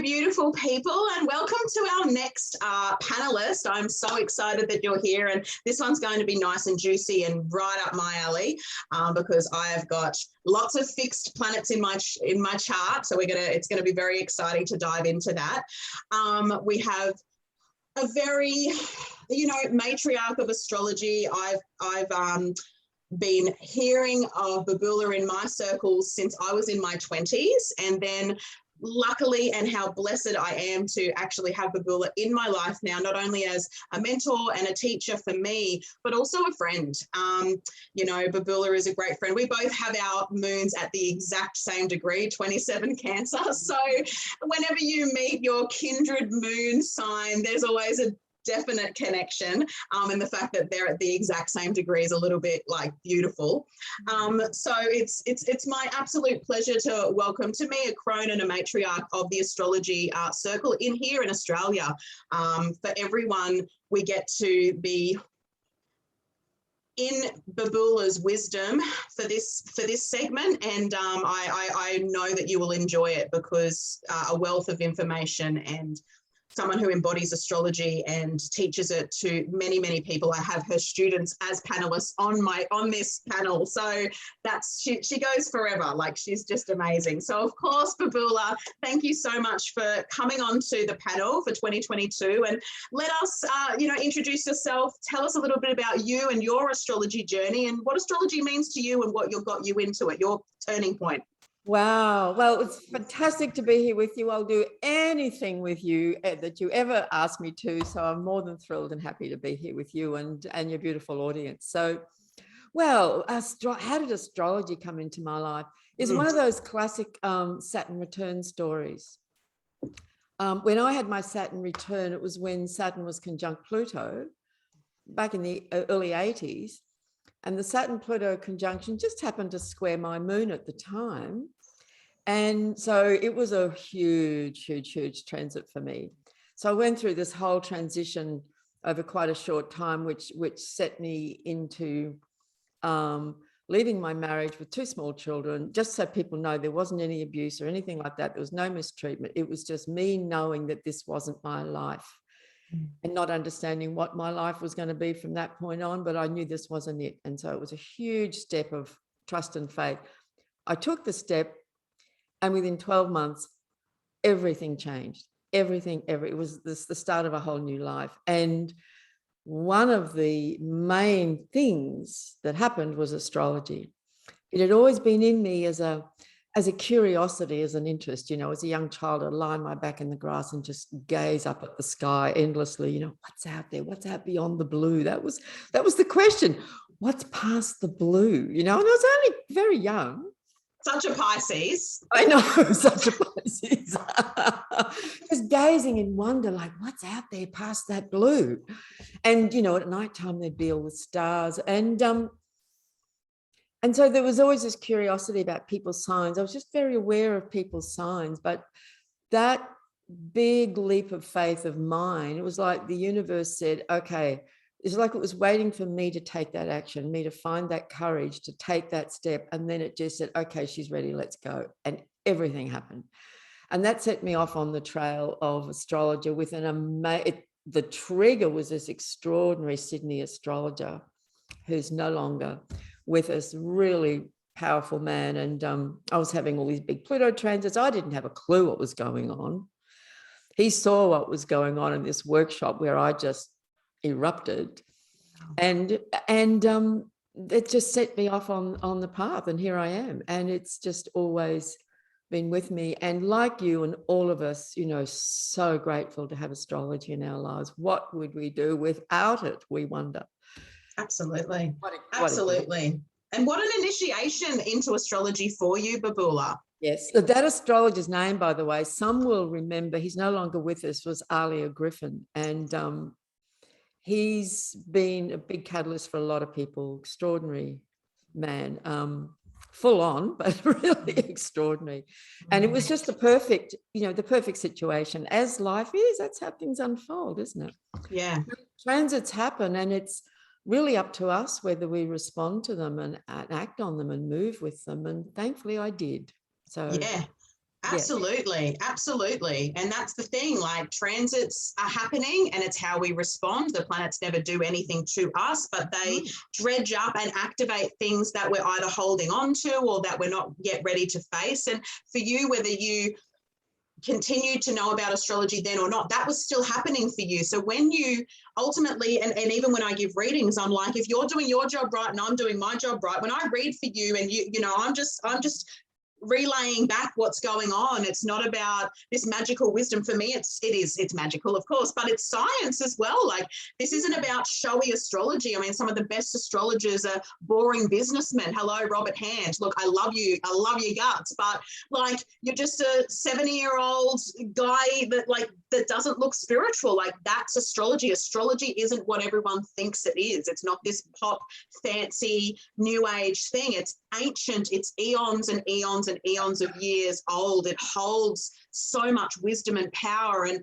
beautiful people, and welcome to our next panelist. I'm so excited that you're here, and this one's going to be nice and juicy and right up my alley because I have got lots of fixed planets in my chart. So it's going to be very exciting to dive into that. We have a very, matriarch of astrology. I've been hearing of Babula in my circles since I was in my 20s, and then luckily, and how blessed I am to actually have Babula in my life now, not only as a mentor and a teacher for me, but also a friend. Babula is a great friend. We both have our moons at the exact same degree, 27 Cancer. So whenever you meet your kindred moon sign, there's always a definite connection, and the fact that they're at the exact same degree is a little bit beautiful. So it's my absolute pleasure to welcome to me a crone and a matriarch of the astrology circle here in Australia. For everyone, we get to be in Babula's wisdom for this segment, and I know that you will enjoy it because a wealth of information and someone who embodies astrology and teaches it to many, many people. I have her students as panelists on this panel. So she goes forever. She's just amazing. So of course, Babula, thank you so much for coming on to the panel for 2022. And let us, introduce yourself. Tell us a little bit about you and your astrology journey and what astrology means to you and what got you into it, your turning point. Wow. Well, it's fantastic to be here with you. I'll do anything with you that you ever ask me to. So I'm more than thrilled and happy to be here with you and your beautiful audience. So, well, how did astrology come into my life? It's one of those classic Saturn return stories. When I had my Saturn return, it was when Saturn was conjunct Pluto back in the early 80s. And the Saturn-Pluto conjunction just happened to square my moon at the time. And so it was a huge, huge, huge transit for me. So I went through this whole transition over quite a short time, which set me into leaving my marriage with 2 small children. Just so people know, there wasn't any abuse or anything like that. There was no mistreatment. It was just me knowing that this wasn't my life. And not understanding what my life was going to be from that point on, but I knew this wasn't it. And so it was a huge step of trust and faith. I took the step, and within 12 months, everything changed. Everything. It was the start of a whole new life. And one of the main things that happened was astrology. It had always been in me as a curiosity, as an interest. As a young child, I'd lie on my back in the grass and just gaze up at the sky endlessly. What's out there? What's out beyond the blue? That was the question. What's past the blue? And I was only very young. Such a Pisces. I know, such a Pisces. Just gazing in wonder, what's out there past that blue? And, at nighttime, there'd be all the stars. And so there was always this curiosity about people's signs. I was just very aware of people's signs, but that big leap of faith of mine, it was like the universe said, okay, it's like it was waiting for me to take that action, me to find that courage to take that step. And then it just said, okay, she's ready, let's go. And everything happened. And that set me off on the trail of astrology with the trigger was this extraordinary Sydney astrologer who's no longer with us, really powerful man. And I was having all these big Pluto transits. I didn't have a clue what was going on. He saw what was going on in this workshop where I just erupted. And it just set me off on the path. And here I am. And it's just always been with me. And like you and all of us, so grateful to have astrology in our lives. What would we do without it, we wonder? Absolutely. Absolutely. And what an initiation into astrology for you, Babula. Yes. That astrologer's name, by the way, some will remember, he's no longer with us, was Alia Griffin. And he's been a big catalyst for a lot of people. Extraordinary man. Full on, but really extraordinary. And it was just the perfect situation. As life is, that's how things unfold, isn't it? Yeah. Transits happen, and it's really up to us whether we respond to them and act on them and move with them. And thankfully I did. So yeah. Absolutely, absolutely. And that's the thing, like transits are happening and it's how we respond. The planets never do anything to us, but they dredge up and activate things that we're either holding on to or that we're not yet ready to face. And for you, whether you continue to know about astrology then or not, that was still happening for you. So when you ultimately, and even when I give readings, I'm like, if you're doing your job right and I'm doing my job right, when I read for you and you know, I'm just relaying back what's going on. It's not about this magical wisdom. For me, it's magical, of course, but it's science as well. Like, this isn't about showy astrology. I mean, some of the best astrologers are boring businessmen. Hello, Robert Hand. Look, I love you. I love your guts, but like, you're just a 70-year-old guy that doesn't look spiritual. Like, that's astrology. Astrology isn't what everyone thinks it is. It's not this pop, fancy, new age thing. It's ancient. It's eons and eons and eons of years old. It holds so much wisdom and power, and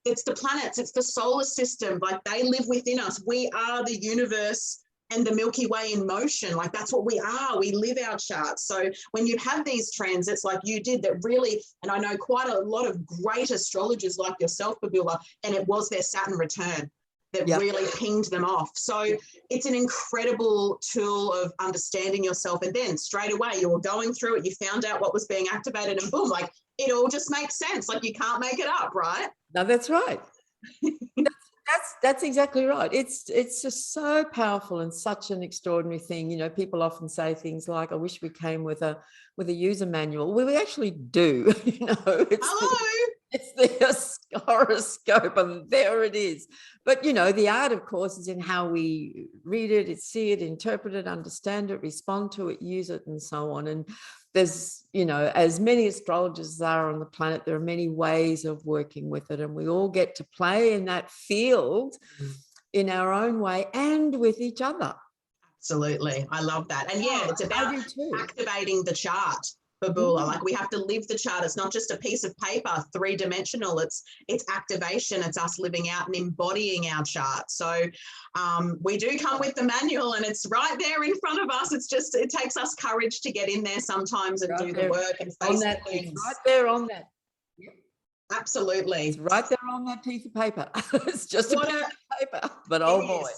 it's the planets, it's the solar system, like they live within us. We are the universe and the Milky Way in motion. Like, that's what we are. We live our charts. So when you have these transits like you did, that really, and I know quite a lot of great astrologers like yourself, Babula, and it was their Saturn return that really pinged them off. So it's an incredible tool of understanding yourself. And then straight away, you were going through it, you found out what was being activated, and boom, like, it all just makes sense. Like, you can't make it up, right? No, that's right. That's exactly right. It's just so powerful and such an extraordinary thing. You know, people often say things like, I wish we came with a user manual. Well, we actually do. You know, it's the horoscope, and there it is. But, you know, the art, of course, is in how we read it, see it, interpret it, understand it, respond to it, use it, and so on. And there's, you know, as many astrologers as are on the planet, there are many ways of working with it, and we all get to play in that field in our own way and with each other. Absolutely. I love that. And yeah, it's about activating the chart, Babula. Like, we have to live the chart. It's not just a piece of paper, three-dimensional. It's activation. It's us living out and embodying our chart. So we do come with the manual, and it's right there in front of us. It's just, it takes us courage to get in there sometimes and do the work and face the things. It's right there on that. Absolutely. It's right there on that piece of paper. It's just a piece of paper, but oh boy.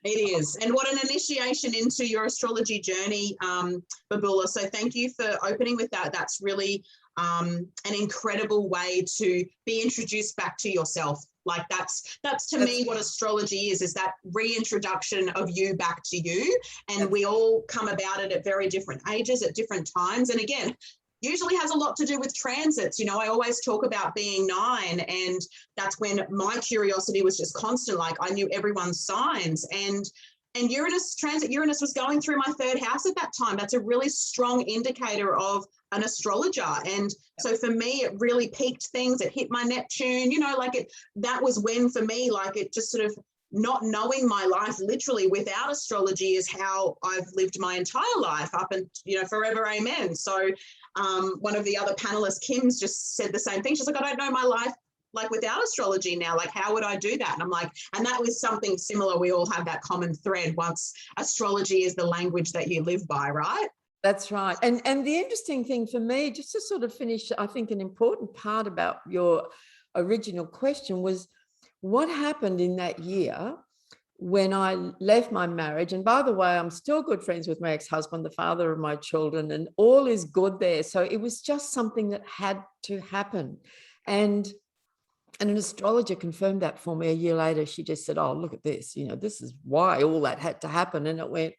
It is. And what an initiation into your astrology journey, Babula. So thank you for opening with that. That's really an incredible way to be introduced back to yourself. Like, that's to me what astrology is that reintroduction of you back to you. And we all come about it at very different ages, at different times. And again, usually has a lot to do with transits. You know, I always talk about being 9, and that's when my curiosity was just constant. Like, I knew everyone's signs, and Uranus was going through my 3rd house at that time. That's a really strong indicator of an astrologer. And so for me, it really peaked things. It hit my Neptune, you know, like that was when, for me, like, it just sort of, not knowing my life literally without astrology is how I've lived my entire life up and, you know, forever, amen. So one of the other panelists, Kim's, just said the same thing. She's like, I don't know my life like without astrology now. Like, how would I do that? And I'm like, and that was something similar. We all have that common thread once astrology is the language that you live by, right? That's right. And the interesting thing for me, just to sort of finish, I think an important part about your original question was what happened in that year when I left my marriage. And by the way, I'm still good friends with my ex-husband, the father of my children, and all is good there. So it was just something that had to happen. And an astrologer confirmed that for me a year later. She just said, oh, look at this, you know, this is why all that had to happen. And it went,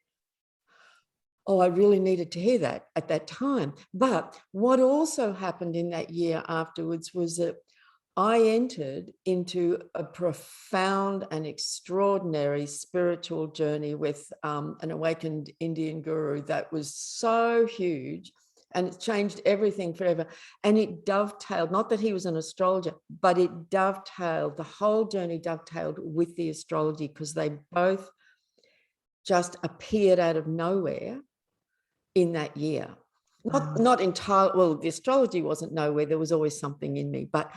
oh, I really needed to hear that at that time. But what also happened in that year afterwards was that I entered into a profound and extraordinary spiritual journey with an awakened Indian guru that was so huge, and it changed everything forever. And it dovetailed, not that he was an astrologer, but it dovetailed, the whole journey dovetailed with the astrology, because they both just appeared out of nowhere in that year. Not entirely, well, the astrology wasn't nowhere, there was always something in me, but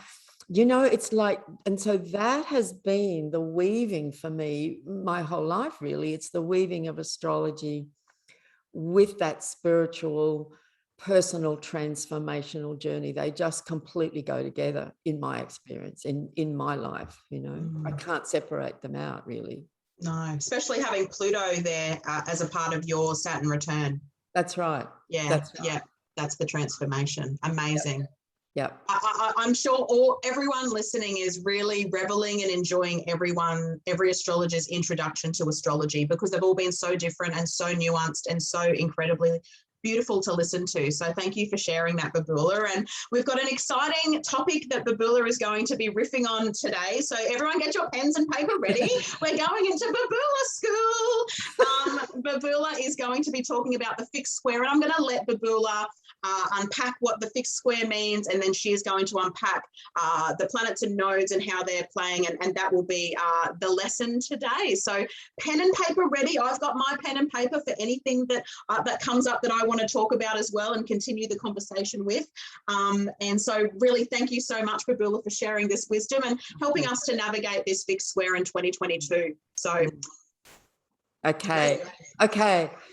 you know, it's like, and so that has been the weaving for me my whole life, really. It's the weaving of astrology with that spiritual personal transformational journey. They just completely go together in my experience, in my life. I can't separate them out really. No, especially having Pluto there as a part of your Saturn return. That's right. Yeah, that's right. Yeah, that's the transformation. Amazing. Yeah. I'm sure everyone listening is really reveling and enjoying every astrologer's introduction to astrology, because they've all been so different and so nuanced and so incredibly beautiful to listen to. So thank you for sharing that, Babula. And we've got an exciting topic that Babula is going to be riffing on today. So everyone get your pens and paper ready. We're going into Babula school. Babula is going to be talking about the fixed square, and I'm going to let Babula unpack what the fixed square means, and then she is going to unpack the planets and nodes and how they're playing, and that will be the lesson today. So pen and paper ready. I've got my pen and paper for anything that comes up that I want to talk about as well and continue the conversation with. And so really thank you so much, Babula, for sharing this wisdom and helping us to navigate this fixed square in 2022. So okay.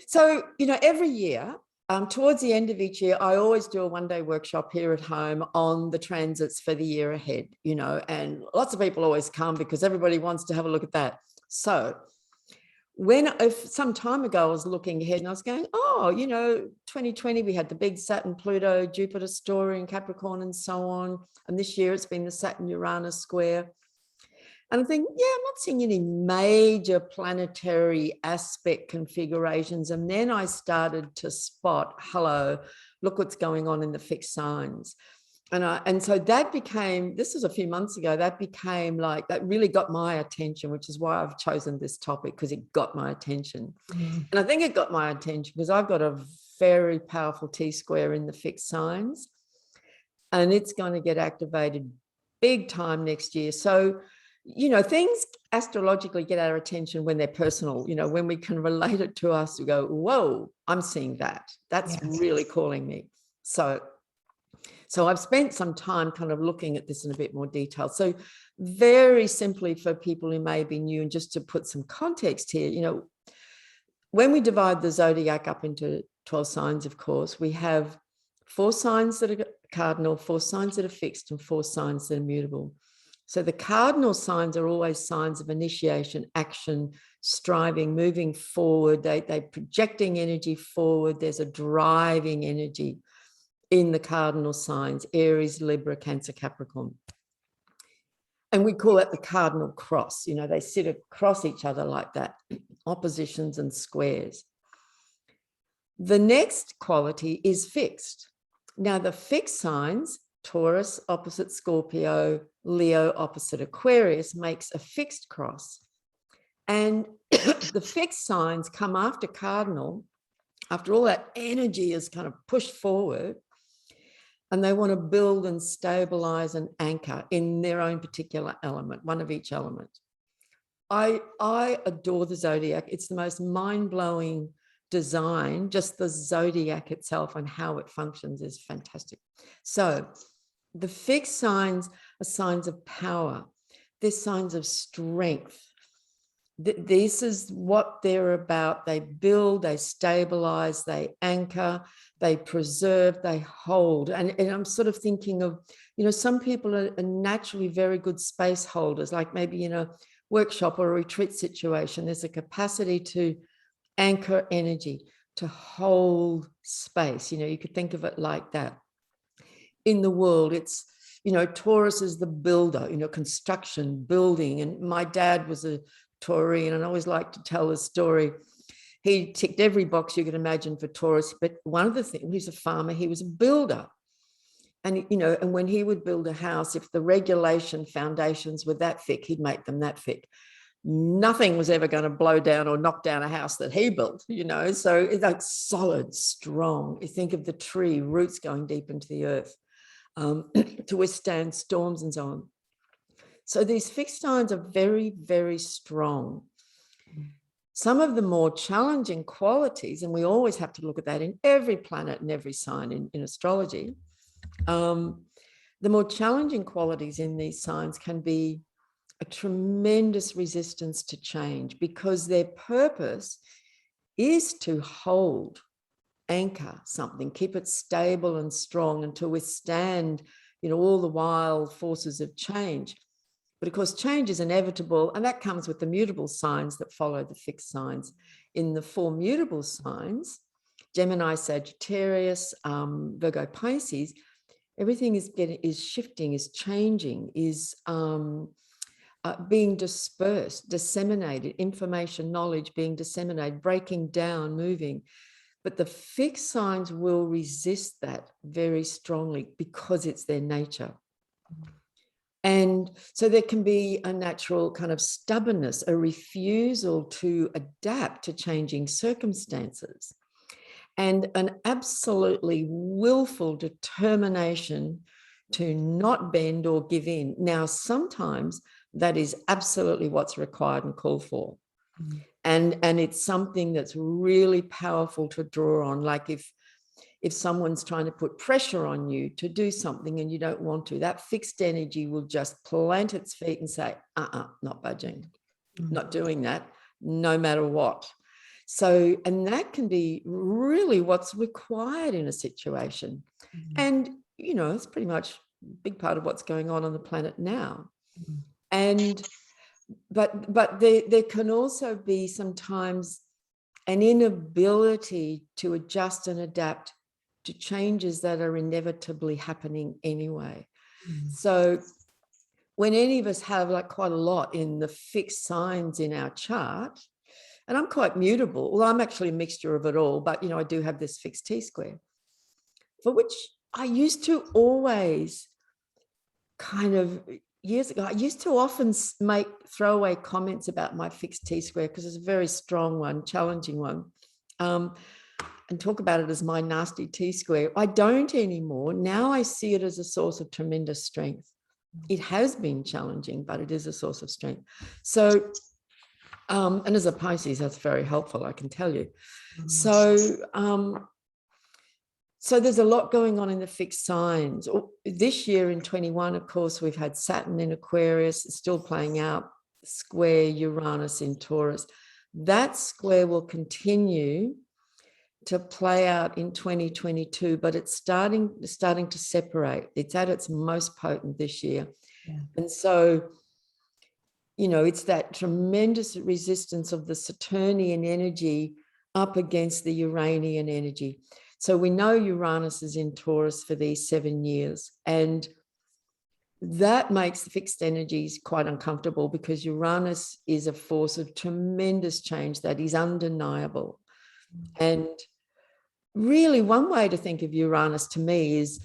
So every year, towards the end of each year, I always do a one-day workshop here at home on the transits for the year ahead, and lots of people always come because everybody wants to have a look at that. So some time ago, I was looking ahead and I was going, 2020, we had the big Saturn, Pluto, Jupiter story in Capricorn and so on. And this year it's been the Saturn-Uranus square. And I'm thinking, I'm not seeing any major planetary aspect configurations. And then I started to spot, look what's going on in the fixed signs. And so that became, this was a few months ago, that really got my attention, which is why I've chosen this topic, because it got my attention. And I think it got my attention because I've got a very powerful T-square in the fixed signs, and it's going to get activated big time next year. So, things astrologically get our attention when they're personal, when we can relate it to us, we go, whoa, I'm seeing that. That's really calling me. So I've spent some time kind of looking at this in a bit more detail. So very simply for people who may be new, and just to put some context here, when we divide the zodiac up into 12 signs, of course, we have 4 signs that are cardinal, 4 signs that are fixed, and 4 signs that are mutable. So the cardinal signs are always signs of initiation, action, striving, moving forward. They're projecting energy forward. There's a driving energy in the cardinal signs: Aries, Libra, Cancer, Capricorn. And we call that the Cardinal Cross. They sit across each other like that, oppositions and squares. The next quality is fixed. Now, the fixed signs, Taurus opposite Scorpio, Leo opposite Aquarius, makes a fixed cross. And the fixed signs come after cardinal, after all that energy is kind of pushed forward, and they want to build and stabilize and anchor in their own particular element, one of each element. I adore the zodiac. It's the most mind-blowing design. Just the zodiac itself and how it functions is fantastic. So the fixed signs are signs of power. They're signs of strength. This is what they're about. They build, they stabilize, they anchor, they preserve, they hold. And I'm sort of thinking of, some people are naturally very good space holders, like maybe in a workshop or a retreat situation, there's a capacity to anchor energy, to hold space. You could think of it like that. In the world, it's, Taurus is the builder, construction, building. And my dad was a Taurian, and I always like to tell the story. He ticked every box you could imagine for Taurus, but one of the things, he's a farmer, he was a builder. And, and when he would build a house, if the regulation foundations were that thick, he'd make them that thick. Nothing was ever going to blow down or knock down a house that he built, so it's like solid, strong. You think of the tree, roots going deep into the earth to withstand storms and so on. So these fixed signs are very, very strong. Some of the more challenging qualities, and we always have to look at that in every planet and every sign in astrology, the more challenging qualities in these signs can be a tremendous resistance to change, because their purpose is to hold. anchor something, keep it stable and strong, and to withstand, all the wild forces of change. But of course, change is inevitable, and that comes with the mutable signs that follow the fixed signs. In the 4 mutable signs, Gemini, Sagittarius, Virgo, Pisces, everything is shifting, is changing, is being dispersed, disseminated, information, knowledge being disseminated, breaking down, moving. But the fixed signs will resist that very strongly because it's their nature. And so there can be a natural kind of stubbornness, a refusal to adapt to changing circumstances, and an absolutely willful determination to not bend or give in. Now, sometimes that is absolutely what's required and called for. And it's something that's really powerful to draw on. Like if someone's trying to put pressure on you to do something and you don't want to, that fixed energy will just plant its feet and say, not budging, not doing that, no matter what. So, and that can be really what's required in a situation. And, it's pretty much a big part of what's going on the planet now. And, but there can also be sometimes an inability to adjust and adapt to changes that are inevitably happening anyway. So when any of us have like quite a lot in the fixed signs in our chart, and I'm quite mutable, well, I'm actually a mixture of it all, but I do have this fixed T-square, for which I used to always kind of, years ago, I used to often make throwaway comments about my fixed T-square because it's a very strong one, challenging one, and talk about it as my nasty T-square. I don't anymore. Now I see it as a source of tremendous strength. It has been challenging, but it is a source of strength. So, and as a Pisces, that's very helpful, I can tell you. So there's a lot going on in the fixed signs. This year in 21, of course, we've had Saturn in Aquarius, it's still playing out, square Uranus in Taurus. That square will continue to play out in 2022, but it's starting to separate. It's at its most potent this year. Yeah. And so, it's that tremendous resistance of the Saturnian energy up against the Uranian energy. So we know Uranus is in Taurus for these 7 years, and that makes the fixed energies quite uncomfortable because Uranus is a force of tremendous change that is undeniable. And really, one way to think of Uranus to me is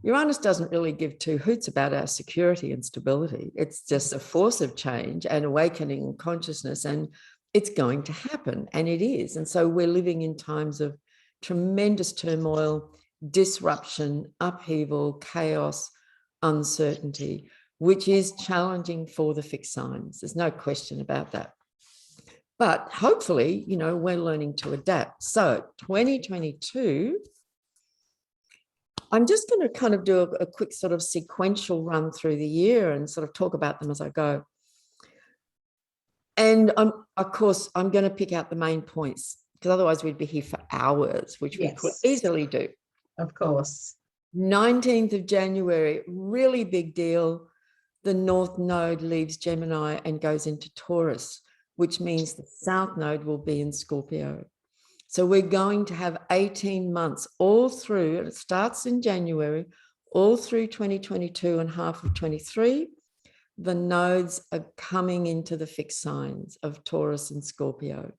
Uranus doesn't really give 2 hoots about our security and stability. It's just a force of change and awakening consciousness, and it's going to happen, and it is. And so we're living in times of tremendous turmoil, disruption, upheaval, chaos, uncertainty, which is challenging for the fixed signs. There's no question about that. But hopefully, we're learning to adapt. So 2022, I'm just going to kind of do a quick sort of sequential run through the year and sort of talk about them as I go. And of course, I'm going to pick out the main points because otherwise we'd be here for hours, which we could easily do. Of course. 19th of January, really big deal. The North Node leaves Gemini and goes into Taurus, which means the South Node will be in Scorpio. So we're going to have 18 months all through, and it starts in January, all through 2022 and half of 23. The nodes are coming into the fixed signs of Taurus and Scorpio.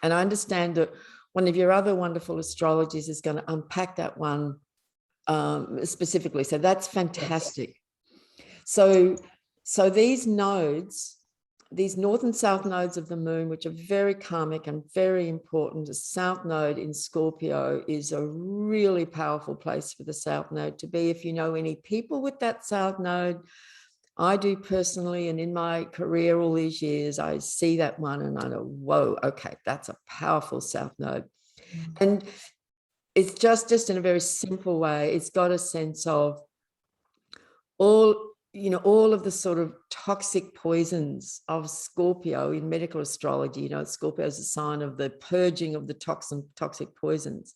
And I understand that one of your other wonderful astrologers is going to unpack that one specifically. So that's fantastic. So these nodes, these north and south nodes of the moon, which are very karmic and very important, the south node in Scorpio is a really powerful place for the south node to be. If you know any people with that south node, I do personally, and in my career all these years, I see that one and I know, whoa, okay, that's a powerful south node. And it's just in a very simple way, it's got a sense of all of the sort of toxic poisons of Scorpio in medical astrology. Scorpio is a sign of the purging of the toxic poisons.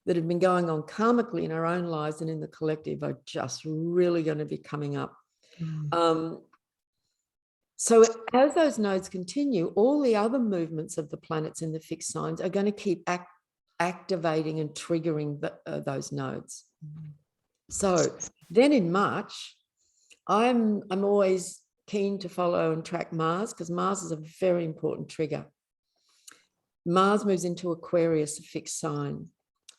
that have been going on karmically in our own lives and in the collective are just really going to be coming up. So as those nodes continue, all the other movements of the planets in the fixed signs are going to keep activating and triggering those nodes. So then in March, I'm always keen to follow and track Mars, because Mars is a very important trigger. Mars moves into Aquarius, a fixed sign,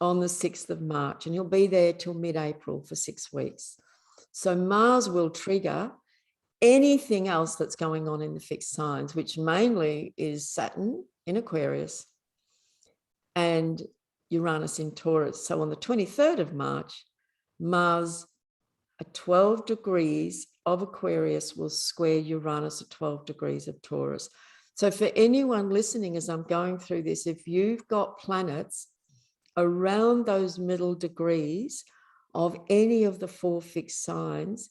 on the 6th of March, and he'll be there till mid-April for 6 weeks. So Mars will trigger anything else that's going on in the fixed signs, which mainly is Saturn in Aquarius and Uranus in Taurus. So on the 23rd of March, Mars at 12 degrees of Aquarius will square Uranus at 12 degrees of Taurus. So for anyone listening as I'm going through this, if you've got planets around those middle degrees of any of the 4 fixed signs,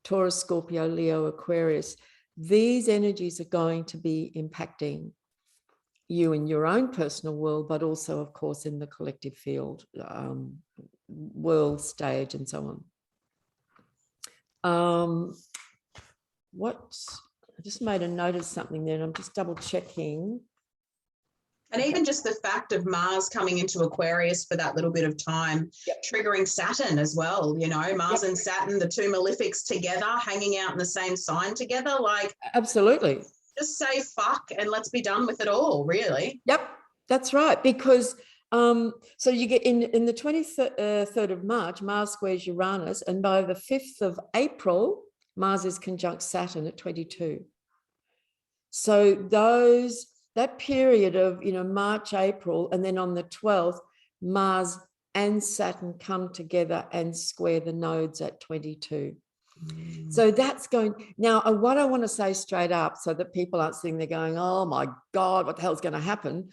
Taurus, Scorpio, Leo, Aquarius, these energies are going to be impacting you in your own personal world, but also, of course, in the collective field, world stage, and so on. I just made a note of something there, and I'm just double checking. And even just the fact of Mars coming into Aquarius for that little bit of time, triggering Saturn as well, you know, Mars and Saturn, the two malefics together, hanging out in the same sign together, like... Absolutely. Just say fuck and let's be done with it all, really. Yep, that's right. Because so you get in the 23rd of March, Mars squares Uranus, and by the 5th of April, Mars is conjunct Saturn at 22. So that period of, you know, March, April, and then on the 12th, Mars and Saturn come together and square the nodes at 22. So that's going now. What I want to say straight up, so that people aren't sitting there going, oh my God, what the hell's going to happen?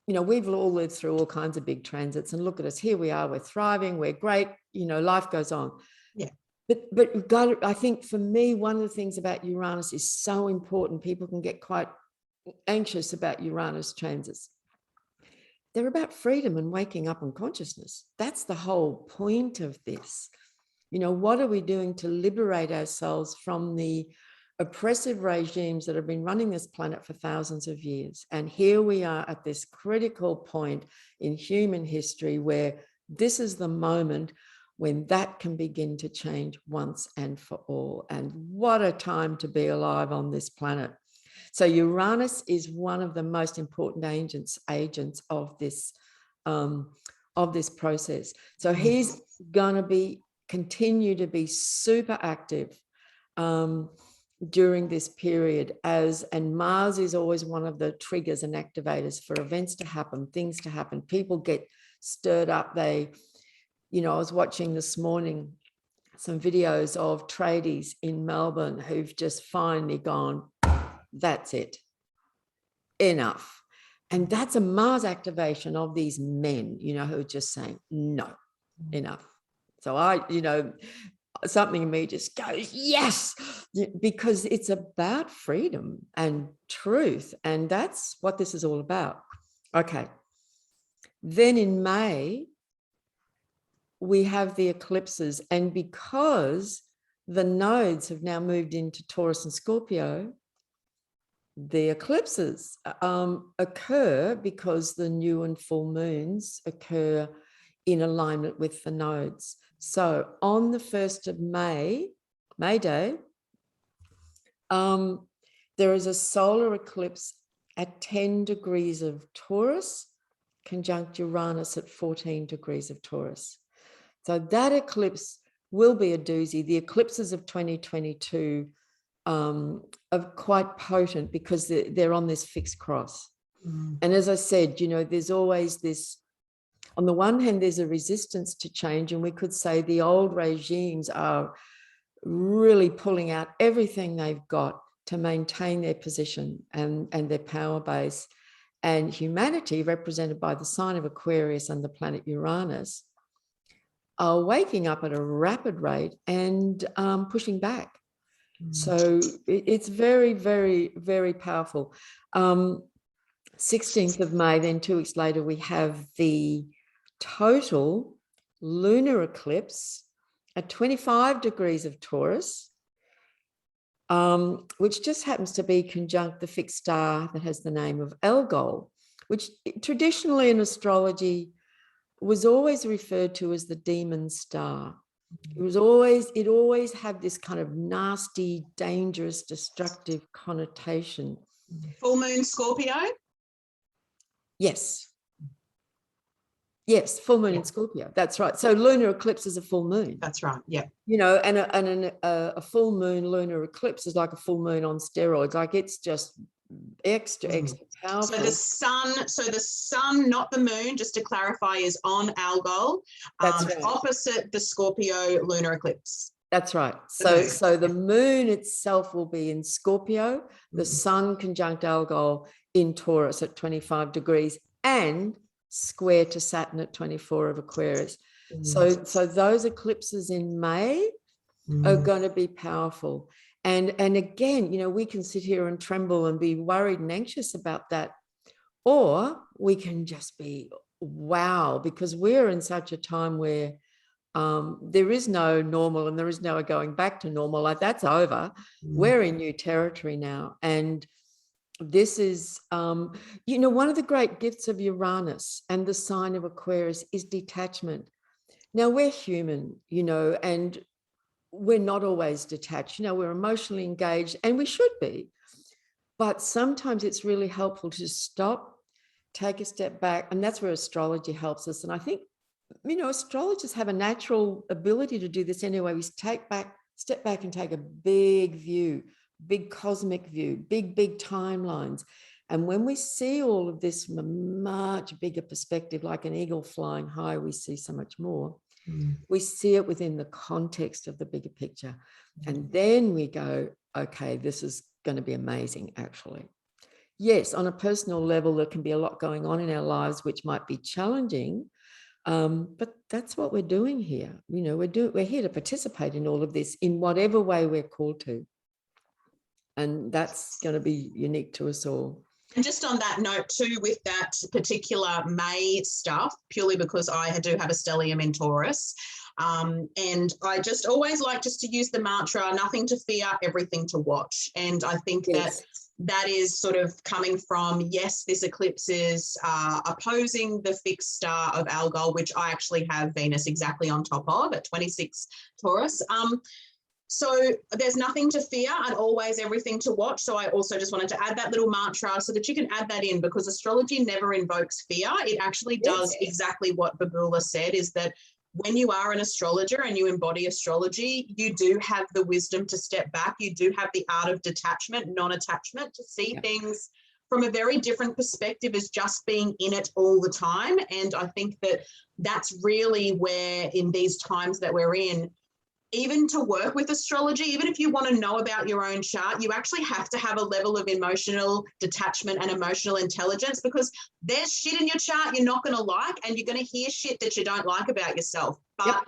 You know, we've all lived through all kinds of big transits, and look at us, here we are, we're thriving, we're great, you know, life goes on. Yeah. But you've got to, I think for me, one of the things about Uranus is so important. People can get quite anxious about Uranus transits. They're about freedom and waking up in consciousness. That's the whole point of this. You know, what are we doing to liberate ourselves from the oppressive regimes that have been running this planet for thousands of years? And here we are at this critical point in human history where this is the moment when that can begin to change once and for all. And what a time to be alive on this planet. So Uranus is one of the most important agents of this process. So he's going to continue to be super active during this period, and Mars is always one of the triggers and activators for events to happen, things to happen. People get stirred up. You know, I was watching this morning some videos of tradies in Melbourne who've just finally gone, that's it, enough. And that's a Mars activation of these men, you know, who are just saying, no, enough. So you know, something in me just goes, yes, because it's about freedom and truth. And that's what this is all about. Okay. Then in May, we have the eclipses. And because the nodes have now moved into Taurus and Scorpio, the eclipses occur because the new and full moons occur in alignment with the nodes. So on the 1st of May, May Day, there is a solar eclipse at 10 degrees of Taurus, conjunct Uranus at 14 degrees of Taurus. So that eclipse will be a doozy. The eclipses of 2022 are quite potent because they're on this fixed cross. And as I said, you know, there's always this, on the one hand, there's a resistance to change, and we could say the old regimes are really pulling out everything they've got to maintain their position and their power base. And humanity, represented by the sign of Aquarius and the planet Uranus, are waking up at a rapid rate and pushing back. So it's very, very, very powerful. 16th of May, then 2 weeks later, we have the total lunar eclipse at 25 degrees of Taurus, which just happens to be conjunct the fixed star that has the name of Algol, which traditionally in astrology was always referred to as the demon star. It always had this kind of nasty, dangerous, destructive connotation. Full moon Scorpio? Yes. Yes, full moon in Scorpio. That's right. So lunar eclipse is a full moon. That's right. Yeah. You know, and a full moon lunar eclipse is like a full moon on steroids. Like it's just extra powerful. So the sun, not the moon, just to clarify, is on Algol, right, opposite the Scorpio lunar eclipse. That's right. So the moon itself will be in Scorpio, the sun conjunct Algol in Taurus at 25 degrees and square to Saturn at 24 of Aquarius. So those eclipses in May are going to be powerful. And again, you know, we can sit here and tremble and be worried and anxious about that, or we can just be wow, because we're in such a time where there is no normal and there is no going back to normal. Like that's over. We're in new territory now. And this is, you know, one of the great gifts of Uranus and the sign of Aquarius is detachment. Now we're human, you know, and we're not always detached. You know, we're emotionally engaged and we should be. But sometimes it's really helpful to stop, take a step back. And that's where astrology helps us. And I think, you know, astrologers have a natural ability to do this anyway. We step back and take a big view, big cosmic view, big timelines. And when we see all of this from a much bigger perspective, like an eagle flying high, we see so much more. We see it within the context of the bigger picture. And then we go, okay, this is going to be amazing, actually. Yes, on a personal level, there can be a lot going on in our lives, which might be challenging. But that's what we're doing here. You know, we're here to participate in all of this in whatever way we're called to. And that's going to be unique to us all. And just on that note too, with that particular May stuff, purely because I do have a stellium in Taurus, and I just always like just to use the mantra, nothing to fear, everything to watch. And I think that is sort of coming from, yes, this eclipse is opposing the fixed star of Algol, which I actually have Venus exactly on top of at 26 Taurus. So there's nothing to fear and always everything to watch. So I also just wanted to add that little mantra so that you can add that in, because astrology never invokes fear. It actually does exactly what Babula said, is that when you are an astrologer and you embody astrology, you do have the wisdom to step back. You do have the art of detachment, non-attachment, to see things from a very different perspective as just being in it all the time. And I think that that's really where, in these times that we're in, even to work with astrology, even if you want to know about your own chart, you actually have to have a level of emotional detachment and emotional intelligence, because there's shit in your chart you're not going to like, and you're going to hear shit that you don't like about yourself. But,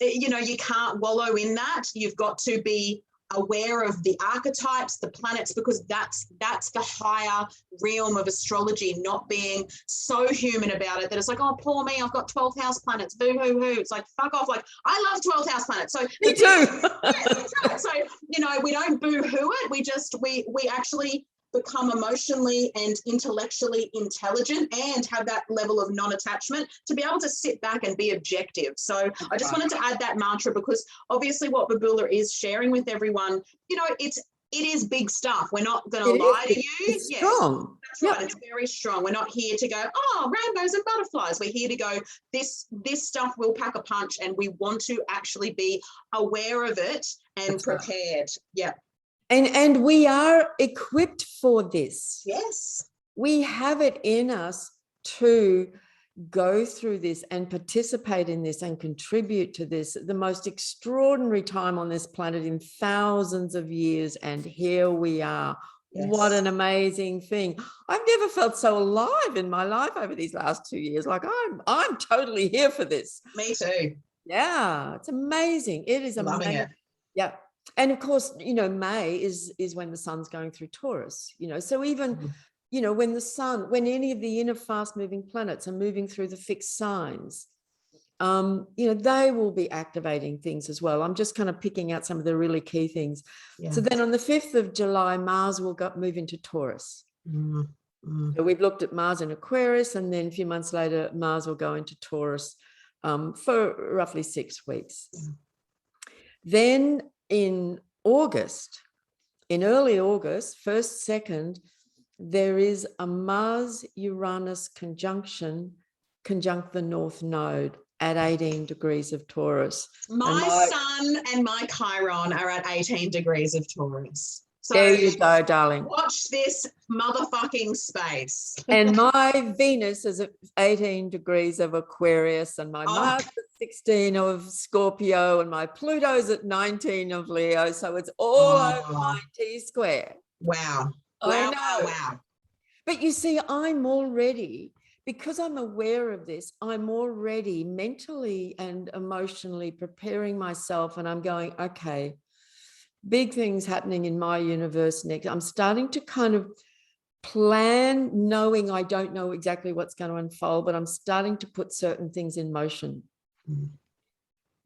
you know, you can't wallow in that. You've got to be aware of the archetypes, the planets, because that's the higher realm of astrology, not being so human about it that it's like, oh, poor me, I've got 12th house planets, boo hoo hoo. It's like, fuck off. Like, I love 12th house planets. So me too. So, you know, we don't boo hoo it. We actually become emotionally and intellectually intelligent and have that level of non-attachment to be able to sit back and be objective. So I just wanted to add that mantra, because obviously what Babula is sharing with everyone, you know, it is big stuff. We're not going to lie to you. It's strong. That's right. It's very strong. We're not here to go, oh, rainbows and butterflies. We're here to go, this stuff will pack a punch, and we want to actually be aware of it and prepared. Yeah. And we are equipped for this. Yes. We have it in us to go through this and participate in this and contribute to this, the most extraordinary time on this planet in thousands of years. And here we are. Yes. What an amazing thing. I've never felt so alive in my life over these last 2 years. Like I'm totally here for this. Me too. Yeah, it's amazing. It is amazing. Loving it. Yeah. And of course, you know, May is when the sun's going through Taurus, you know, so even you know, when the sun, when any of the inner fast moving planets are moving through the fixed signs, you know, they will be activating things as well. I'm just kind of picking out some of the really key things. Yeah. So then on the 5th of July, Mars will move into Taurus. So we've looked at Mars in Aquarius, and then a few months later, Mars will go into Taurus for roughly 6 weeks. Then in August, in early August, 1st, 2nd, there is a Mars-Uranus conjunct the North Node at 18 degrees of Taurus. My sun and my Chiron are at 18 degrees of Taurus. So there you go, darling. Watch this motherfucking space. And my Venus is at 18 degrees of Aquarius, and my Mars at 16 of Scorpio, and my Pluto's at 19 of Leo. So it's all over my T-square. Wow. I know. Wow. But you see, I'm already, because I'm aware of this, I'm already mentally and emotionally preparing myself, and I'm going, okay, big things happening in my universe next. I'm starting to kind of plan, knowing I don't know exactly what's going to unfold, but I'm starting to put certain things in motion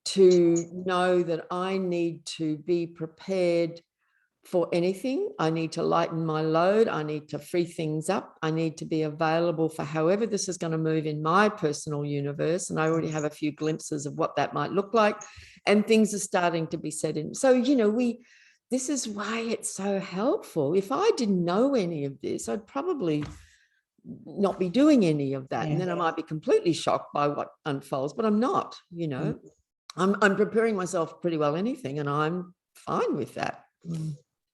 to know that I need to be prepared for anything. I need to lighten my load. I need to free things up. I need to be available for however this is going to move in my personal universe. And I already have a few glimpses of what that might look like. And things are starting to be set in. So, you know, this is why it's so helpful. If I didn't know any of this, I'd probably not be doing any of that. And then I might be completely shocked by what unfolds, but I'm not, you know. I'm preparing myself pretty well anything, and I'm fine with that.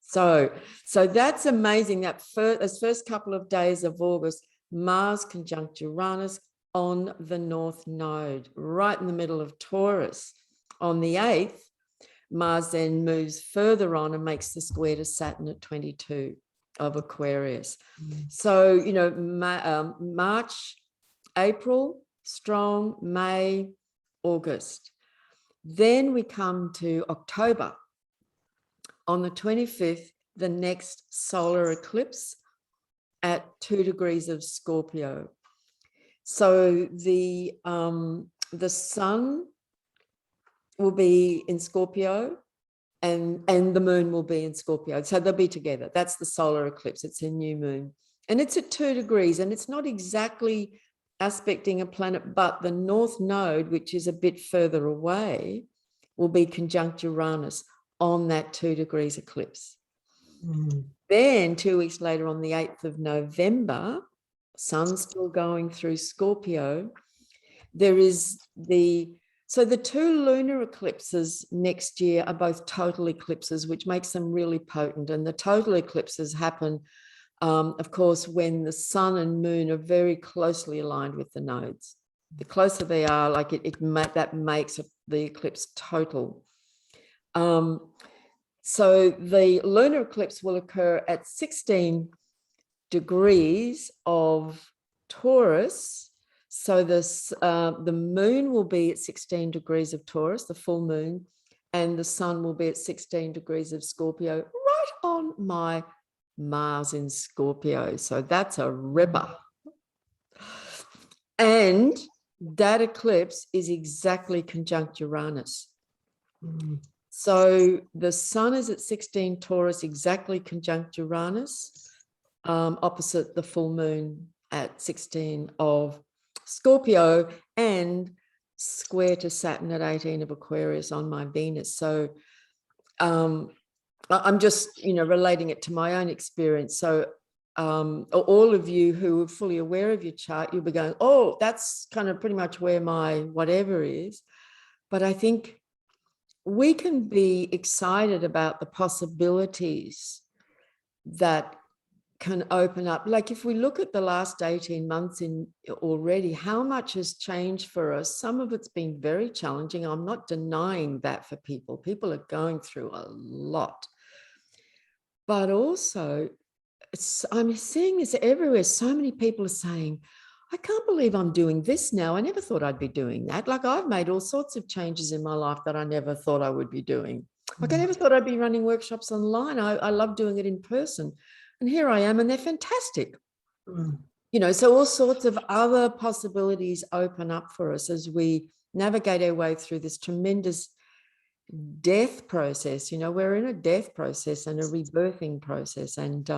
So that's amazing. Those first couple of days of August, Mars conjunct Uranus on the North Node, right in the middle of Taurus. On the 8th, Mars then moves further on and makes the square to Saturn at 22 of Aquarius. So, you know, March, April, strong, May, August. Then we come to October. On the 25th, the next solar eclipse at 2 degrees of Scorpio. So the sun will be in Scorpio, and the moon will be in Scorpio. So they'll be together. That's the solar eclipse. It's a new moon. And it's at 2 degrees, and it's not exactly aspecting a planet, but the North Node, which is a bit further away, will be conjunct Uranus on that 2 degrees eclipse. Then 2 weeks later, on the 8th of November, sun's still going through Scorpio. There is so the 2 lunar eclipses next year are both total eclipses, which makes them really potent. And the total eclipses happen, of course, when the sun and moon are very closely aligned with the nodes. The closer they are, like that makes the eclipse total. So the lunar eclipse will occur at 16 degrees of Taurus. So the moon will be at 16 degrees of Taurus, the full moon, and the sun will be at 16 degrees of Scorpio, right on my Mars in Scorpio. So that's a ripper. And that eclipse is exactly conjunct Uranus. So the sun is at 16 Taurus, exactly conjunct Uranus, opposite the full moon at 16 of Scorpio, and square to Saturn at 18 of Aquarius on my Venus. So I'm just, you know, relating it to my own experience. So all of you who are fully aware of your chart, you'll be going, oh, that's kind of pretty much where my whatever is. But I think we can be excited about the possibilities that can open up. Like if we look at the last 18 months in already, how much has changed for us? Some of it's been very challenging. I'm not denying that for people. People are going through a lot. But also, I'm seeing this everywhere. So many people are saying, I can't believe I'm doing this now. I never thought I'd be doing that. Like I've made all sorts of changes in my life that I never thought I would be doing. Like I never thought I'd be running workshops online. I love doing it in person. And here I am, and they're fantastic. You know, so all sorts of other possibilities open up for us as we navigate our way through this tremendous death process. You know, we're in a death process and a rebirthing process, and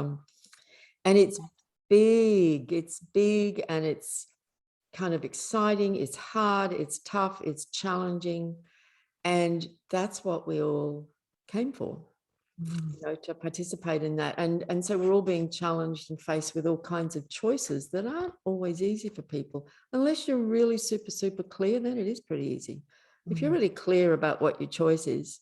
it's big, and it's kind of exciting, it's hard, it's tough, it's challenging, and that's what we all came for. You know, to participate in that, and so we're all being challenged and faced with all kinds of choices that aren't always easy for people. Unless you're really super clear, then it is pretty easy. If you're really clear about what your choice is,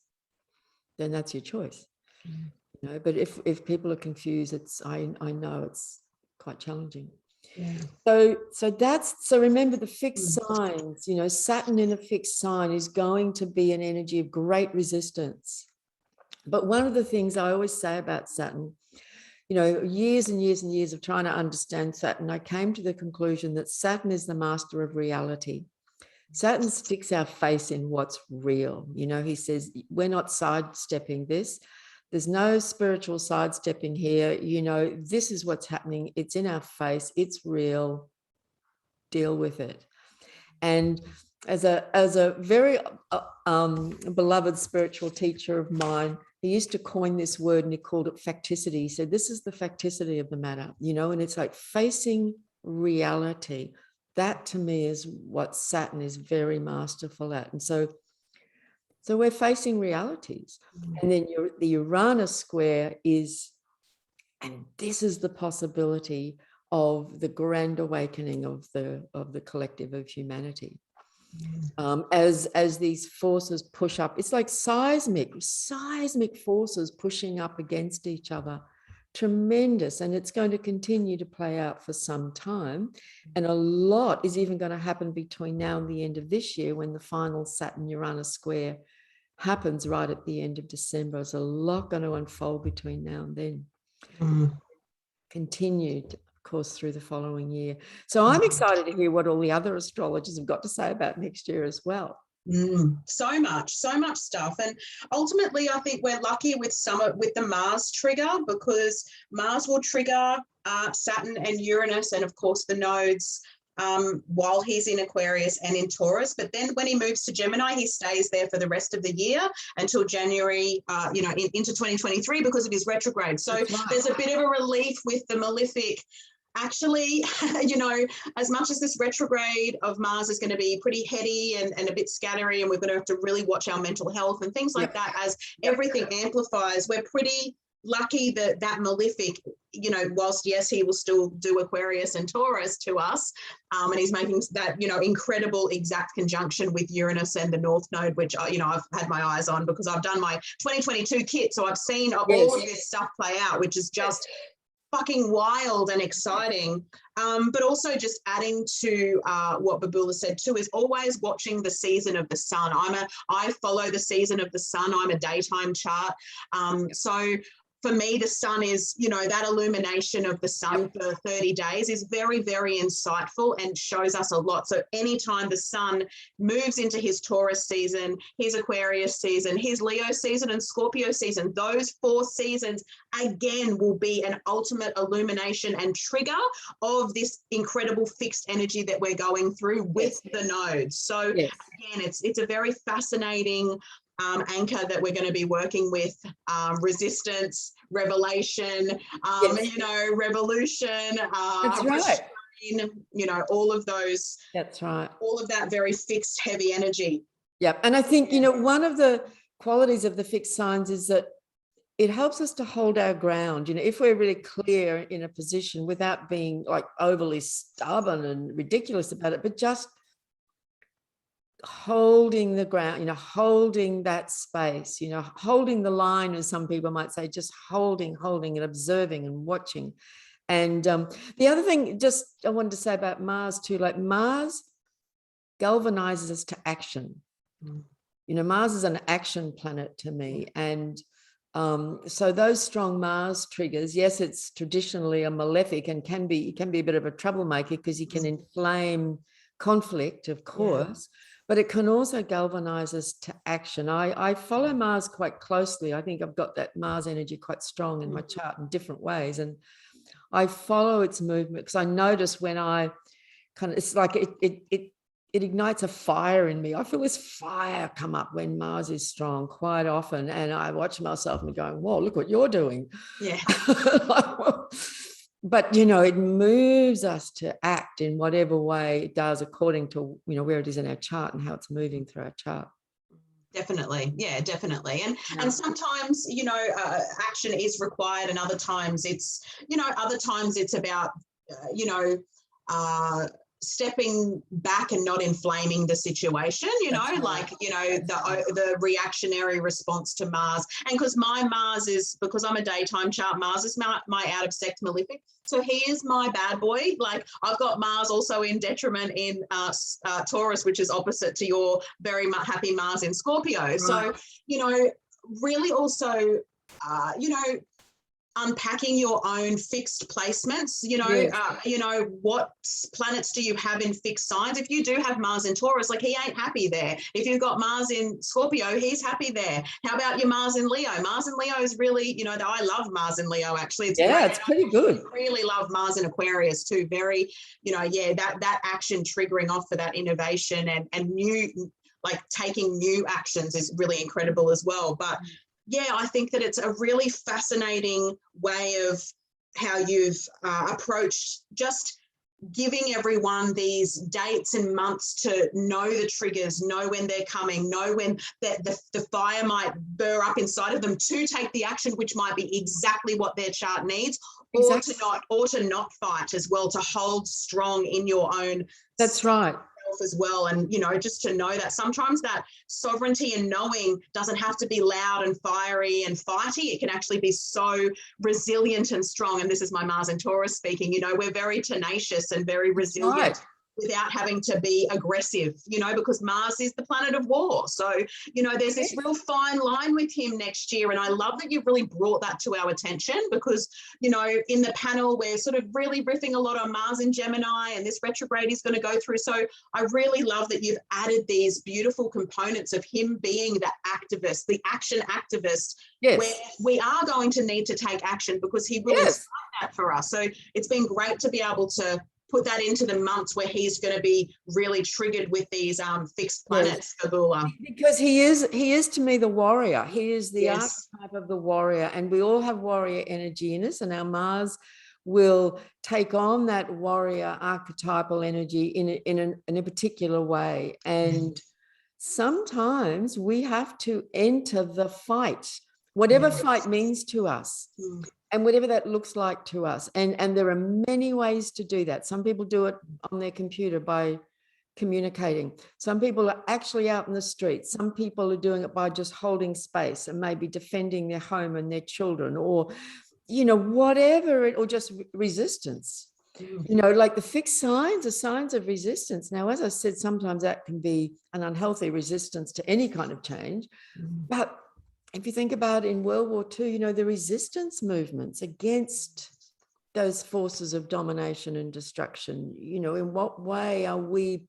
then that's your choice. You know, but if people are confused, I know it's quite challenging. So remember the fixed signs. You know, Saturn in a fixed sign is going to be an energy of great resistance. But one of the things I always say about Saturn, you know, years and years and years of trying to understand Saturn, I came to the conclusion that Saturn is the master of reality. Saturn sticks our face in what's real. You know, he says, we're not sidestepping this. There's no spiritual sidestepping here. You know, this is what's happening. It's in our face. It's real. Deal with it. And as a very beloved spiritual teacher of mine, he used to coin this word and he called it facticity. He said, this is the facticity of the matter, you know, and it's like facing reality. That to me is what Saturn is very masterful at. And so we're facing realities. And then the Uranus square is, and this is the possibility of the grand awakening of the collective of humanity. As these forces push up, it's like seismic forces pushing up against each other. Tremendous. And it's going to continue to play out for some time. And a lot is even going to happen between now and the end of this year, when the final Saturn-Uranus square happens right at the end of December. There's a lot going to unfold between now and then. Continued, of course, through the following year. So I'm excited to hear what all the other astrologers have got to say about next year as well. So much stuff. And ultimately, I think we're lucky with the Mars trigger, because Mars will trigger Saturn and Uranus, and of course the nodes, while he's in Aquarius and in Taurus. But then when he moves to Gemini, he stays there for the rest of the year until January, into 2023, because of his retrograde. So there's a bit of a relief with the malefic. Actually, you know, as much as this retrograde of Mars is going to be pretty heady and a bit scattery, and we're going to have to really watch our mental health and things like that as everything amplifies, we're pretty lucky that malefic, you know, whilst yes, he will still do Aquarius and Taurus to us, and he's making that, you know, incredible exact conjunction with Uranus and the North Node, which, you know, I've had my eyes on because I've done my 2022 kit, so I've seen all of this stuff play out, which is just fucking wild and exciting. But also just adding to what Babula said too, is always watching the season of the sun. I follow the season of the sun. I'm a daytime chart. So for me, the sun is, you know, that illumination of the sun for 30 days is very, very insightful and shows us a lot. So anytime the sun moves into his Taurus season, his Aquarius season, his Leo season and Scorpio season, those 4 seasons again will be an ultimate illumination and trigger of this incredible fixed energy that we're going through with the nodes. So again, it's a very fascinating anchor that we're going to be working with. Resistance, revelation, you know, revolution, that's right. You know, all of those. That's right. All of that very fixed, heavy energy. Yep. And I think, you know, one of the qualities of the fixed signs is that it helps us to hold our ground. You know, if we're really clear in a position without being like overly stubborn and ridiculous about it, but just holding the ground, you know, holding that space, you know, holding the line, as some people might say, just holding and observing and watching. And the other thing just I wanted to say about Mars too, like Mars galvanizes us to action. You know, Mars is an action planet to me. And so those strong Mars triggers, yes, it's traditionally a malefic and can be a bit of a troublemaker because he can inflame conflict, of course, but it can also galvanize us to action. I follow Mars quite closely. I think I've got that Mars energy quite strong in my chart in different ways. And I follow its movement because I notice when I kind of, it's like it ignites a fire in me. I feel this fire come up when Mars is strong quite often. And I watch myself and going, whoa, look what you're doing. Yeah. But, you know, it moves us to act in whatever way it does according to, you know, where it is in our chart and how it's moving through our chart. Definitely. Yeah, definitely. And sometimes, you know, action is required, and other times it's, you know, other times it's about, you know, stepping back and not inflaming the situation, you know, like, you know, the reactionary response to Mars. And because my Mars is, because I'm a daytime chart, Mars is my out of sect malefic. So he is my bad boy. Like, I've got Mars also in detriment in Taurus, which is opposite to your very happy Mars in Scorpio. Right. So, you know, really also, you know, unpacking your own fixed placements, you know, yes. You know, what planets do you have in fixed signs? If you do have Mars in Taurus, like, he ain't happy there. If you've got Mars in Scorpio, he's happy there. How about your Mars in Leo? Mars in Leo is really, you know, I love Mars in Leo, actually. It's great. It's pretty good. I really love Mars in Aquarius too. Very, you know, yeah, that action triggering off for that innovation and new, like, taking new actions is really incredible as well. But yeah, I think that it's a really fascinating way of how you've approached just giving everyone these dates and months to know the triggers, know when they're coming, know when the fire might burr up inside of them to take the action, which might be exactly what their chart needs, exactly. or to not fight as well, to hold strong in your own. That's right. As well. And, you know, just to know that sometimes that sovereignty and knowing doesn't have to be loud and fiery and fighty. It can actually be so resilient and strong. And this is my Mars and Taurus speaking. You know, we're very tenacious and very resilient. Right. Without having to be aggressive, you know, because Mars is the planet of war. So, you know, there's this real fine line with him next year. And I love that you've really brought that to our attention, because, you know, in the panel, we're sort of really riffing a lot on Mars in Gemini, and this retrograde is going to go through. So I really love that you've added these beautiful components of him being the activist, the action activist, yes. where we are going to need to take action, because he will yes. decide that for us. So it's been great to be able to put that into the months where he's going to be really triggered with these fixed planets, Babula. Because he is to me the warrior. He is the yes. archetype of the warrior, and we all have warrior energy in us, and our Mars will take on that warrior archetypal energy in a particular way. And sometimes we have to enter the fight, whatever yes. fight means to us. And whatever that looks like to us. And there are many ways to do that. Some people do it on their computer by communicating. Some people are actually out in the streets. Some people are doing it by just holding space and maybe defending their home and their children, or, you know, whatever it, or just resistance. You know, like the fixed signs are signs of resistance. Now, as I said, sometimes that can be an unhealthy resistance to any kind of change. But if you think about in World War II, you know, the resistance movements against those forces of domination and destruction, you know, in what way are we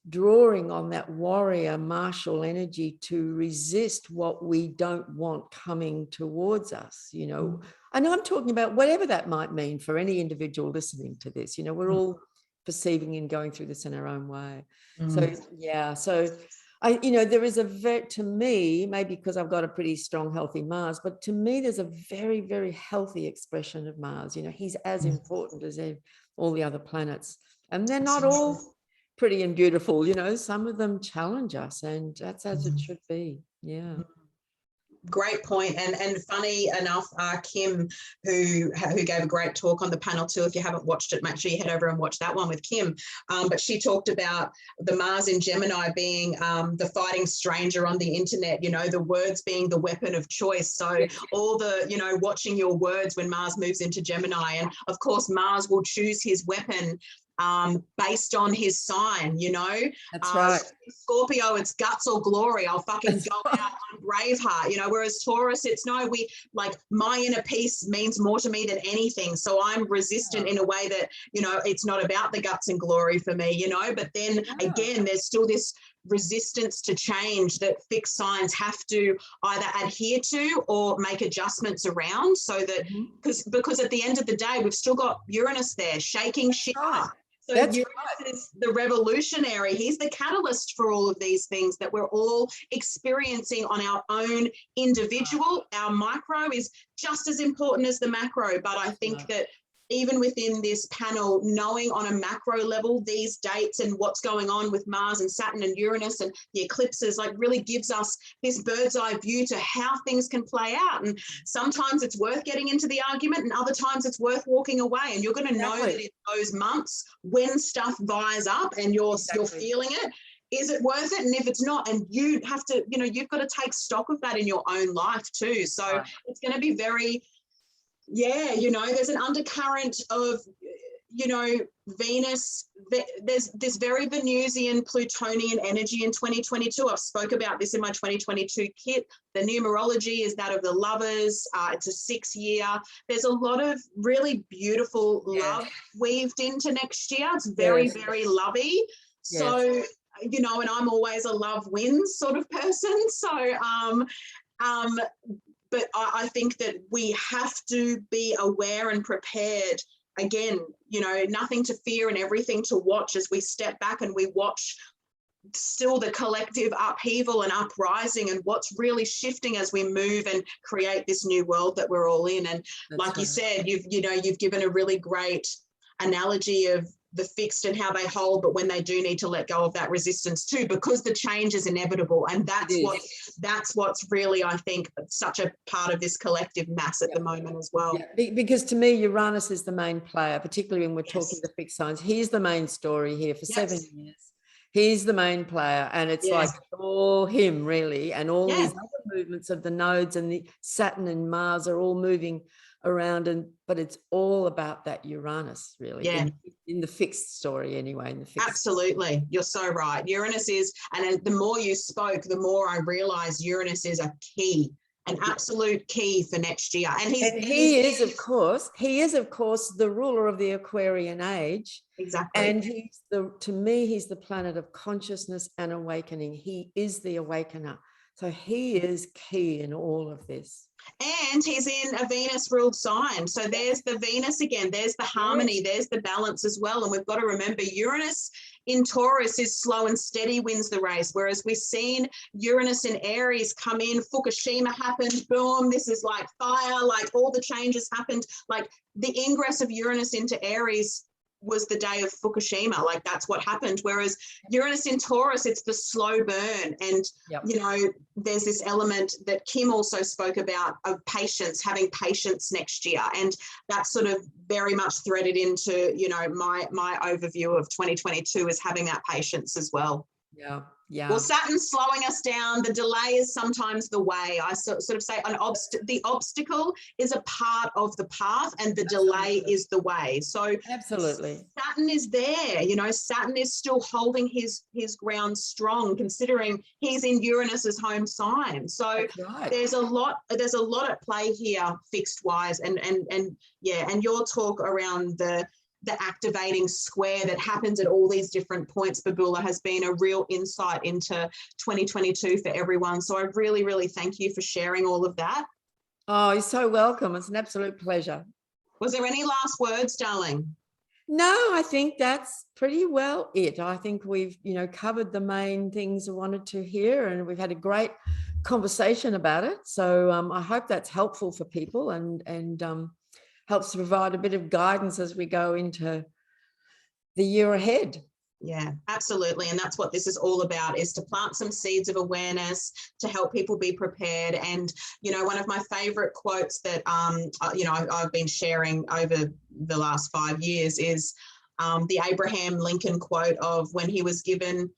drawing on that warrior martial energy to resist what we don't want coming towards us, you know? And I'm talking about whatever that might mean for any individual listening to this. You know, we're all perceiving and going through this in our own way. So, yeah, so you know, there is to me, maybe because I've got a pretty strong, healthy Mars, but to me, there's a very, very healthy expression of Mars. You know, he's as important as all the other planets, and they're not all pretty and beautiful. You know, some of them challenge us, and that's as it should be. Yeah. Great point. And funny enough, Kim, who gave a great talk on the panel too. If you haven't watched it, make sure you head over and watch that one with Kim. But she talked about the Mars in Gemini being the fighting stranger on the internet, you know, the words being the weapon of choice. So all the, you know, watching your words when Mars moves into Gemini. And of course, Mars will choose his weapon based on his sign, you know. That's right. Scorpio, it's guts or glory. I'll fucking go out on Braveheart, you know, whereas Taurus, it's no, my inner peace means more to me than anything. So I'm resistant in a way that, you know, it's not about the guts and glory for me, you know, but then again, there's still this resistance to change that fixed signs have to either adhere to or make adjustments around, so that because at the end of the day, we've still got Uranus there shaking shit up. So That's Uranus is the revolutionary. He's the catalyst for all of these things that we're all experiencing on our own individual. Our micro is just as important as the macro, but I think that even within this panel, knowing on a macro level these dates and what's going on with Mars and Saturn and Uranus and the eclipses, like, really gives us this bird's eye view to how things can play out. And sometimes it's worth getting into the argument, and other times it's worth walking away. And you're going to know that in those months when stuff vies up and you're feeling it, is it worth it? And if it's not, and you have to, you know, you've got to take stock of that in your own life too. So it's going to be very, you know, there's an undercurrent of, you know, Venus, there's this very Venusian Plutonian energy in 2022. I've spoke about this in my 2022 kit. The numerology is that of the lovers. It's a 6 year. There's a lot of really beautiful love weaved into next year. It's very, very lovey. So, you know, and I'm always a love wins sort of person. So, but I think that we have to be aware and prepared. Again, you know, nothing to fear and everything to watch as we step back and we watch still the collective upheaval and uprising and what's really shifting as we move and create this new world that we're all in. And like you said, you've given a really great analogy of the fixed and how they hold, but when they do need to let go of that resistance too, because the change is inevitable. And that's what's really, I think, such a part of this collective mass at the moment as well. Because to me, Uranus is the main player, particularly when we're talking the fixed signs. He's the main story here for 7 years. He's the main player, and it's like all him really, and all these other movements of the nodes and the Saturn and Mars are all moving around, but it's all about that Uranus really in the fixed story anyway. Absolutely, you're so right. Uranus is, and the more you spoke, the more I realized Uranus is a key, an absolute key for next year. And he is of course the ruler of the Aquarian age. Exactly. And to me he's the planet of consciousness and awakening. He is the awakener. So he is key in all of this. And he's in a Venus-ruled sign. So there's the Venus again. There's the harmony. There's the balance as well. And we've got to remember Uranus in Taurus is slow and steady, wins the race. Whereas we've seen Uranus in Aries come in, Fukushima happened, boom, this is like fire, like all the changes happened. Like the ingress of Uranus into Aries was the day of Fukushima, like that's what happened. Whereas Uranus in Taurus, it's the slow burn. And, you know, there's this element that Kim also spoke about of patience, having patience next year. And that's sort of very much threaded into, you know, my overview of 2022 is having that patience as well. Well, Saturn's slowing us down. The delay is sometimes the way. I sort of say the obstacle is a part of the path and the delay is the way. So Saturn is there. You know, Saturn is still holding his ground strong, considering he's in Uranus's home sign. So there's a lot at play here, fixed wise, and your talk around the activating square that happens at all these different points, Babula, has been a real insight into 2022 for everyone. So I really, really thank you for sharing all of that. Oh, you're so welcome. It's an absolute pleasure. Was there any last words, darling? No, I think that's pretty well it. I think we've, you know, covered the main things I wanted to hear, and we've had a great conversation about it. So I hope that's helpful for people and helps to provide a bit of guidance as we go into the year ahead. Yeah, absolutely. And that's what this is all about, is to plant some seeds of awareness to help people be prepared. And, you know, one of my favorite quotes that, you know, I've been sharing over the last 5 years is the Abraham Lincoln quote of when he was given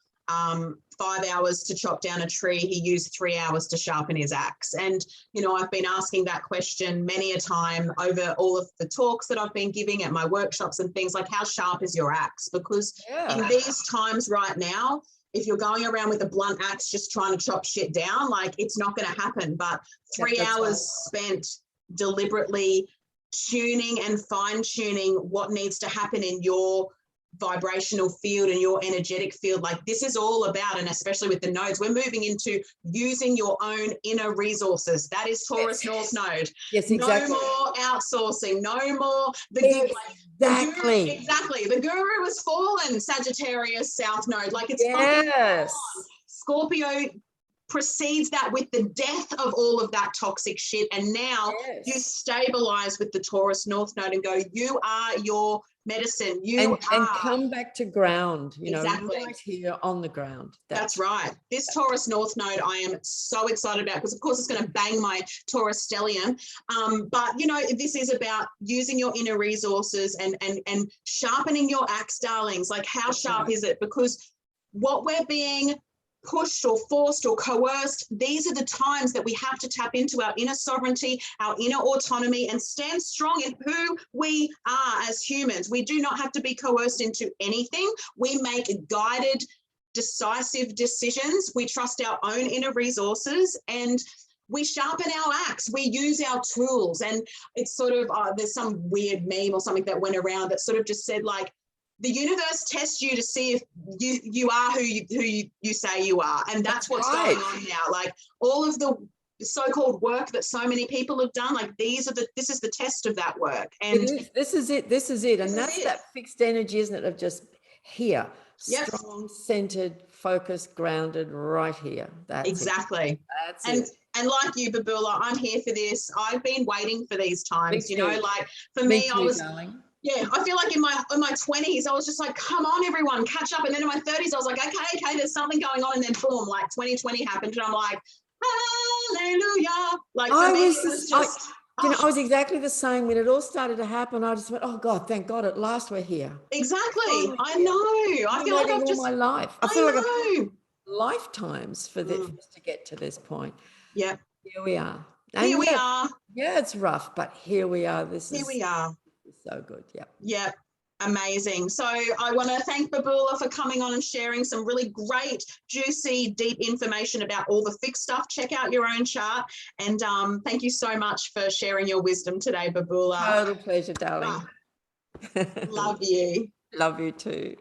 5 hours to chop down a tree, he used 3 hours to sharpen his axe. And, you know, I've been asking that question many a time over all of the talks that I've been giving at my workshops and things, like, how sharp is your axe? Because in these times right now, if you're going around with a blunt axe just trying to chop shit down, like, it's not going to happen. But 3 hours spent deliberately tuning and fine tuning what needs to happen in your vibrational field and your energetic field. Like this is all about, and especially with the nodes, we're moving into using your own inner resources. That is Taurus North Node. Yes, exactly. No more outsourcing, no more Exactly. Exactly. The guru has fallen, Sagittarius South Node. Like it's Yes. on. Scorpio precedes that with the death of all of that toxic shit. And now you stabilize with the Taurus North Node and go, you are your medicine. You and come back to ground, you know, exactly. right here on the ground. That's right. This Taurus North Node I am so excited about because, of course, it's going to bang my Taurus stellium. But, you know, this is about using your inner resources and sharpening your axe, darlings. Like how sharp is it? Because what we're being pushed or forced or coerced, these are the times that we have to tap into our inner sovereignty, our inner autonomy, and stand strong in who we are as humans. We do not have to be coerced into anything. We make guided, decisive decisions. We trust our own inner resources and we sharpen our axe. We use our tools. And it's sort of, there's some weird meme or something that went around that sort of just said like, the universe tests you to see if you are who you say you are. And that's what's going on now. Like all of the so-called work that so many people have done, like this is the test of that work. And this is it. And that's that fixed energy, isn't it? Of just here, strong, centered, focused, grounded right here. That's exactly. That's it. And like you, Babula, I'm here for this. I've been waiting for these times, you know, like for me me, too, I was, darling. Yeah, I feel like in my 20s, I was just like, come on, everyone, catch up. And then in my 30s, I was like, okay, there's something going on. And then boom, like 2020 happened. And I'm like, hallelujah. Like for me, it was just... I was exactly the same when it all started to happen. I just went, oh God, thank God, at last we're here. Exactly. I know. I feel like I've just... my life. I feel like I've lifetimes for this to get to this point. Yeah. Here we are. Here we are. Yeah, it's rough, but here we are. Here we are. So good. Yeah. Yeah. Amazing. So I want to thank Babula for coming on and sharing some really great, juicy, deep information about all the fixed stuff. Check out your own chart. And thank you so much for sharing your wisdom today, Babula. Total pleasure, darling. Love you. Love you too.